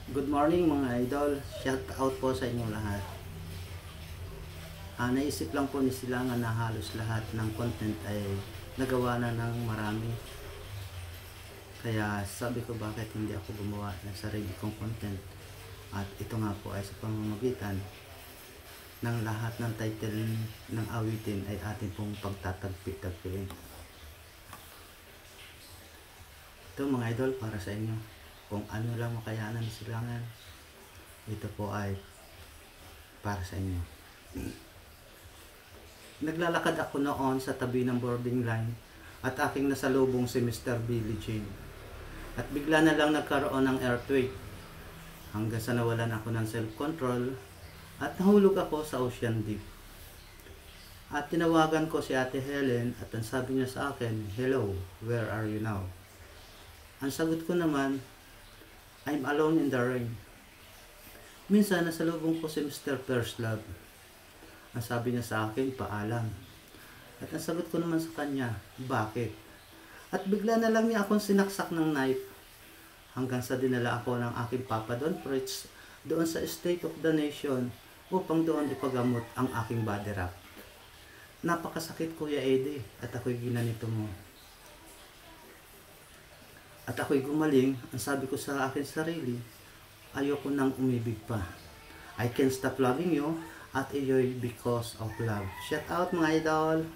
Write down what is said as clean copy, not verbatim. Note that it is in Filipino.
Good morning mga idol, shout out po sa inyong lahat. Naisip lang po ni Silangan na halos lahat ng content ay nagawa na ng marami. Kaya sabi ko bakit hindi ako gumawa ng sarili kong content. At ito nga po ay sa pamamagitan ng lahat ng title ng awitin ay ating pong pagtatagpi-tagpiin. Ito mga idol para sa inyo. Kung ano lang makayanan ni Silangan, ito po ay para sa inyo. Naglalakad ako noon sa tabi ng boarding line at aking nasalubong si Mr. Billie Jean. At bigla na lang nagkaroon ng earthquake hanggang sa nawalan ako ng self-control at nahulog ako sa Ocean Deep. At tinawagan ko si Ate Helen at ang sabi niya sa akin, "Hello, where are you now?" Ang sagot ko naman, "I'm alone in the rain." Minsan nasalubong ko si Mr. First Love. Ang sabi niya sa akin, "Paalam." At ang sagot ko naman sa kanya, "Bakit?" At bigla na lang niya akong sinaksak ng knife hanggang sa dinala ako ng aking Papa Don Fritz doon sa State of the Nation upang doon ipagamot ang aking body wrap. Napakasakit, Kuya Eddie, at ako'y ginanito mo. At ako'y gumaling. Ang sabi ko sa akin sarili, ayoko nang umibig pa. I can't stop loving you at iyo'y because of love. Shout out mga idol!